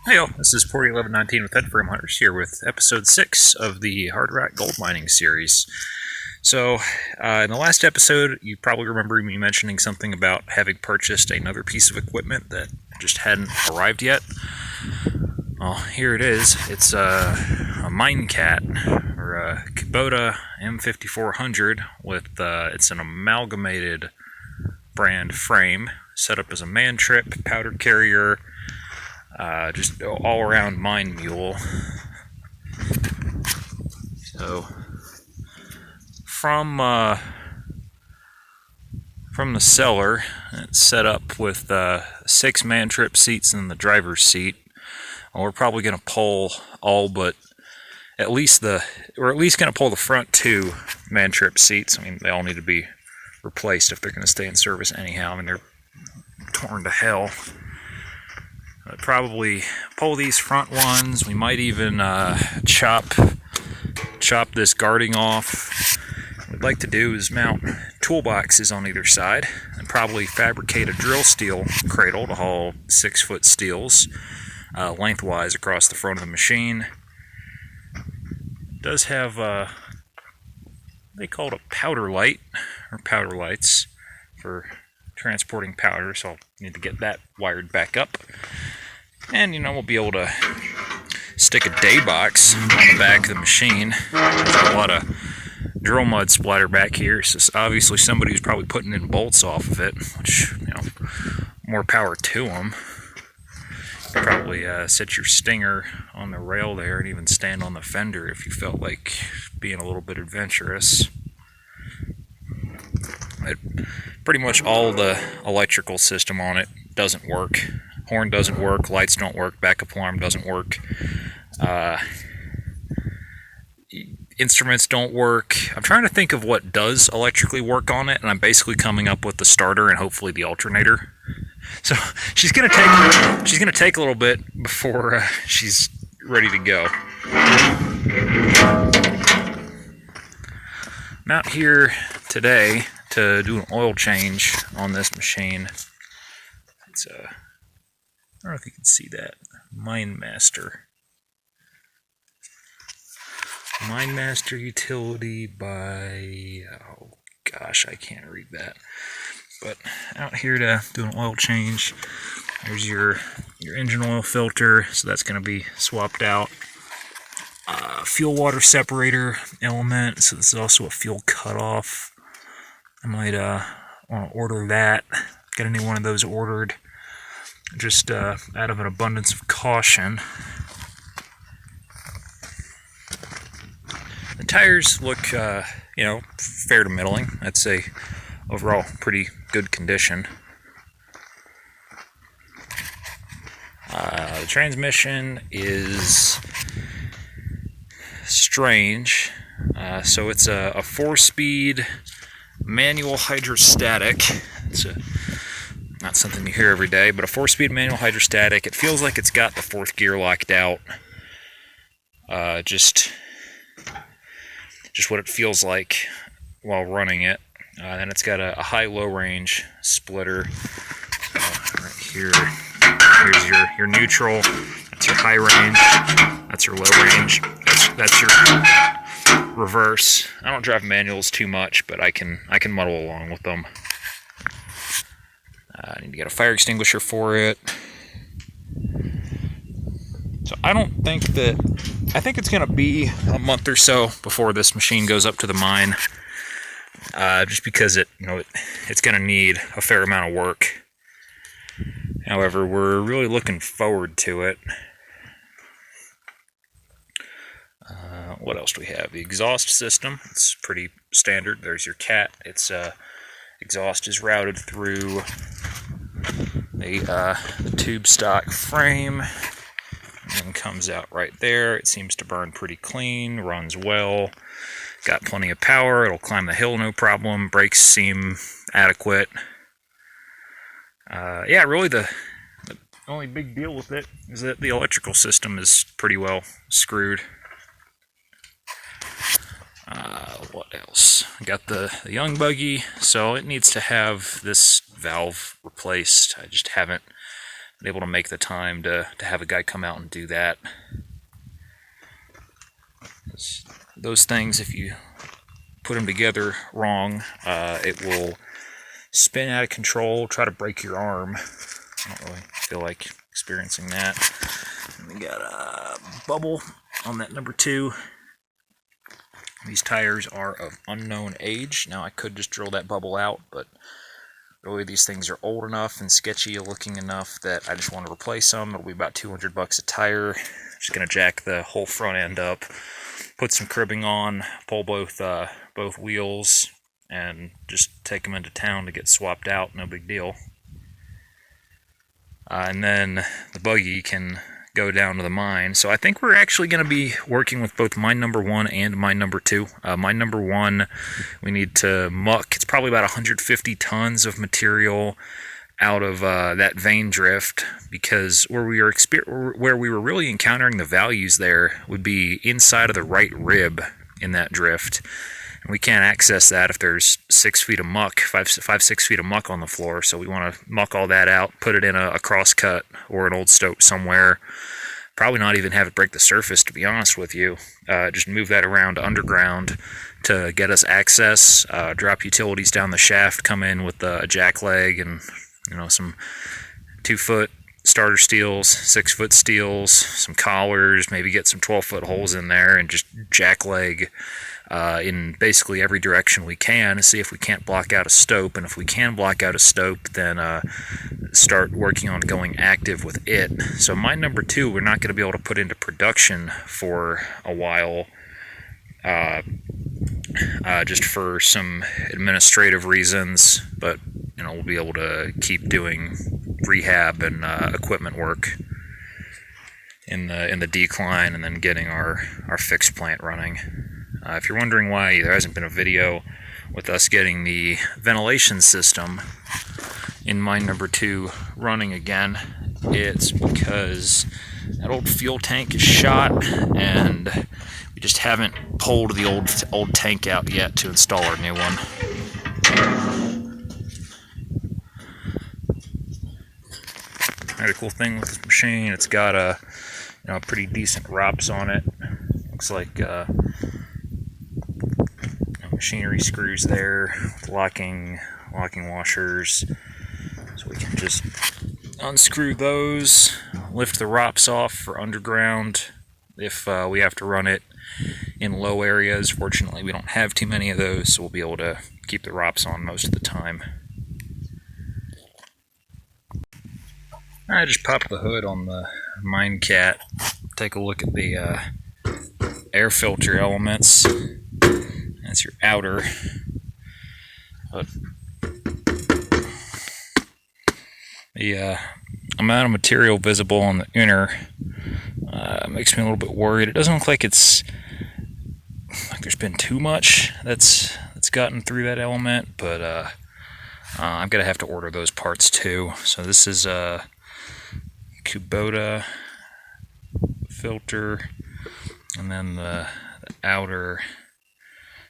Hey y'all, this is Porty1119 with Headframe Hunters here with episode 6 of the Hard Rock Gold Mining series. So, in the last episode, you probably remember me mentioning something about having purchased another piece of equipment that just hadn't arrived yet. Well, here it is. It's a MineCat, or a Kubota M5400 with, it's an Amalgamated brand frame, set up as a Mantrip, powder carrier, just all-around mine mule. So, from the seller, it's set up with 6 Mantrip seats in the driver's seat. Well, we're probably going to pull all but we're at least going to pull the front 2 Mantrip seats. I mean, they all need to be replaced if they're going to stay in service anyhow. I mean, they're torn to hell. I'd probably pull these front ones. We might even chop this guarding off. What I'd like to do is mount toolboxes on either side and probably fabricate a drill steel cradle to haul 6-foot steels lengthwise across the front of the machine. It does have they call it a powder light, or powder lights, for transporting powder, so I'll need to get that wired back up. And, we'll be able to stick a day box on the back of the machine. There's a lot of drill mud splatter back here, so obviously somebody's probably putting in bolts off of it, which, more power to them. Probably set your stinger on the rail there and even stand on the fender if you felt like being a little bit adventurous. Pretty much all the electrical system on it doesn't work. Horn doesn't work, lights don't work, backup alarm doesn't work, instruments don't work. I'm trying to think of what does electrically work on it, and I'm basically coming up with the starter and hopefully the alternator. So she's gonna take a little bit before she's ready to go. I'm out here today to do an oil change on this machine. It's I don't know if you can see that. MineMaster. MineMaster utility by, oh gosh, I can't read that. But out here to do an oil change. There's your engine oil filter, so that's going to be swapped out. Fuel water separator element, so this is also a fuel cutoff. I might want to order that. Get a new one of those ordered, just out of an abundance of caution. The tires look, fair to middling. I'd say overall pretty good condition. The transmission is strange. So it's a 4-speed manual hydrostatic. It's not something you hear every day, but a 4-speed manual hydrostatic. It feels like it's got the 4th gear locked out. Just what it feels like while running it. Then it's got a high-low range splitter. Right here, here's your neutral. That's your high range. That's your low range. That's your reverse. I don't drive manuals too much, but I can muddle along with them. I need to get a fire extinguisher for it. So I think it's going to be a month or so before this machine goes up to the mine. Just because it's going to need a fair amount of work. However, we're really looking forward to it. What else do we have? The exhaust system. It's pretty standard. There's your cat. Its exhaust is routed through the tube stock frame and comes out right there. It seems to burn pretty clean, runs well, got plenty of power. It'll climb the hill no problem. Brakes seem adequate. Really the only big deal with it is that the electrical system is pretty well screwed. What else? Got the young buggy, so it needs to have this valve replaced. I just haven't able to make the time to have a guy come out and do that. Those things, if you put them together wrong, it will spin out of control, try to break your arm. I don't really feel like experiencing that. And we got a bubble on that number 2. These tires are of unknown age. Now I could just drill that bubble out, but really these things are old enough and sketchy looking enough that I just want to replace them. It'll be about $200 a tire. Just gonna jack the whole front end up, put some cribbing on, pull both wheels, and just take them into town to get swapped out. No big deal. And then the buggy can go down to the mine. So I think we're actually going to be working with both mine number 1 and mine number 2. Mine number 1, we need to muck. It's probably about 150 tons of material out of that vein drift, because where we were really encountering the values there would be inside of the right rib in that drift. And we can't access that if there's 6 feet of muck, 6 feet of muck on the floor. So we want to muck all that out, put it in a cross cut or an old stope somewhere. Probably not even have it break the surface, to be honest with you. Just move that around underground to get us access. Drop utilities down the shaft, come in with a jack leg and some 2-foot starter steels, 6-foot steels, some collars, maybe get some 12-foot holes in there, and just jack leg in basically every direction we can and see if we can't block out a stope. And if we can block out a stope, then start working on going active with it. So mine number 2, we're not going to be able to put into production for a while, just for some administrative reasons, but we'll be able to keep doing rehab and equipment work in the decline, and then getting our fixed plant running. If you're wondering why there hasn't been a video with us getting the ventilation system in mine number 2 running again, it's because that old fuel tank is shot, and we just haven't pulled the old tank out yet to install our new one. Another cool thing with this machine, it's got a pretty decent ROPS on it. Looks like machinery screws there with locking washers, so we can just unscrew those, lift the ROPS off for underground if we have to run it in low areas. Fortunately, we don't have too many of those, so we'll be able to keep the ROPS on most of the time. I just popped the hood on the MineCat. Take a look at the air filter elements. That's your outer. But the amount of material visible on the inner makes me a little bit worried. It doesn't look like there's been too much that's gotten through that element, but I'm gonna have to order those parts too. So this is a Kubota filter, and then the outer,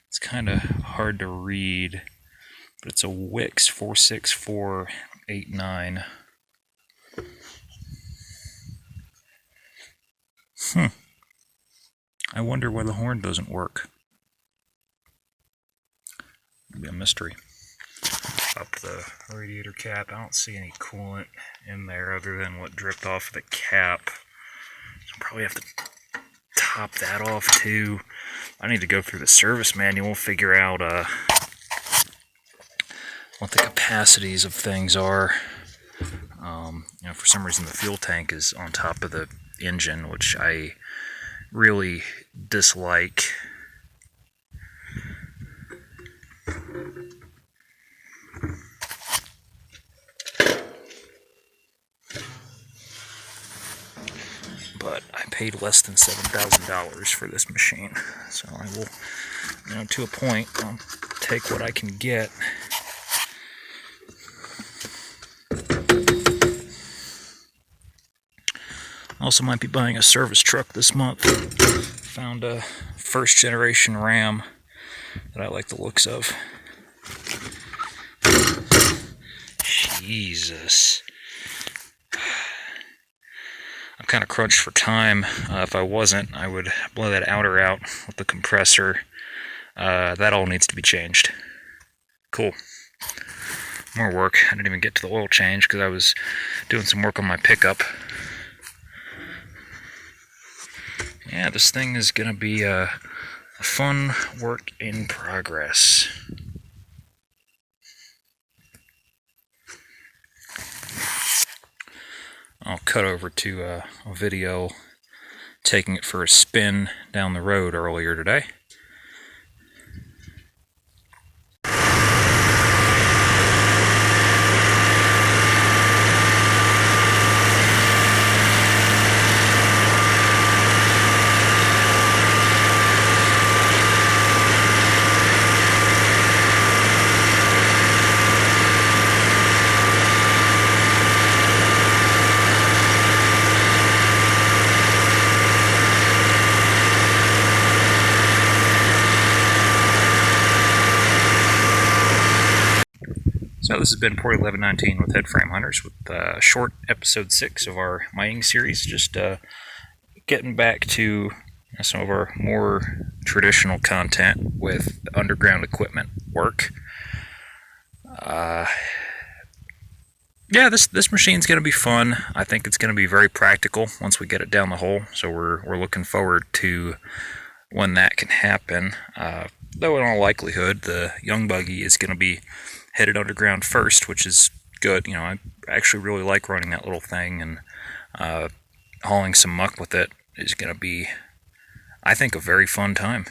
it's kind of hard to read, but it's a Wix 46489. I wonder why the horn doesn't work. It'd be a mystery. Up the radiator cap, I don't see any coolant in there other than what dripped off the cap. So I'll probably have to top that off too. I need to go through the service manual, figure out what the capacities of things are. For some reason the fuel tank is on top of the engine, which I really dislike. But I paid less than $7,000 for this machine, so I will, to a point, I'll take what I can get. Also might be buying a service truck this month. Found a first generation Ram that I like the looks of. Jesus. I'm kind of crunched for time. If I wasn't, I would blow that outer out with the compressor. That all needs to be changed. Cool. More work. I didn't even get to the oil change because I was doing some work on my pickup. Yeah, this thing is going to be a fun work in progress. I'll cut over to a video taking it for a spin down the road earlier today. So this has been Port 1119 with Head Frame Hunters with short episode 6 of our mining series. Just getting back to some of our more traditional content with underground equipment work. Yeah, this machine's going to be fun. I think it's going to be very practical once we get it down the hole. So we're looking forward to when that can happen. Though in all likelihood, the young buggy is going to be headed underground first, which is good. You know, I actually really like running that little thing, and hauling some muck with it is going to be, I think, a very fun time.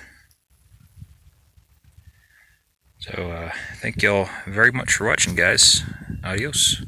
So thank y'all very much for watching, guys. Adios.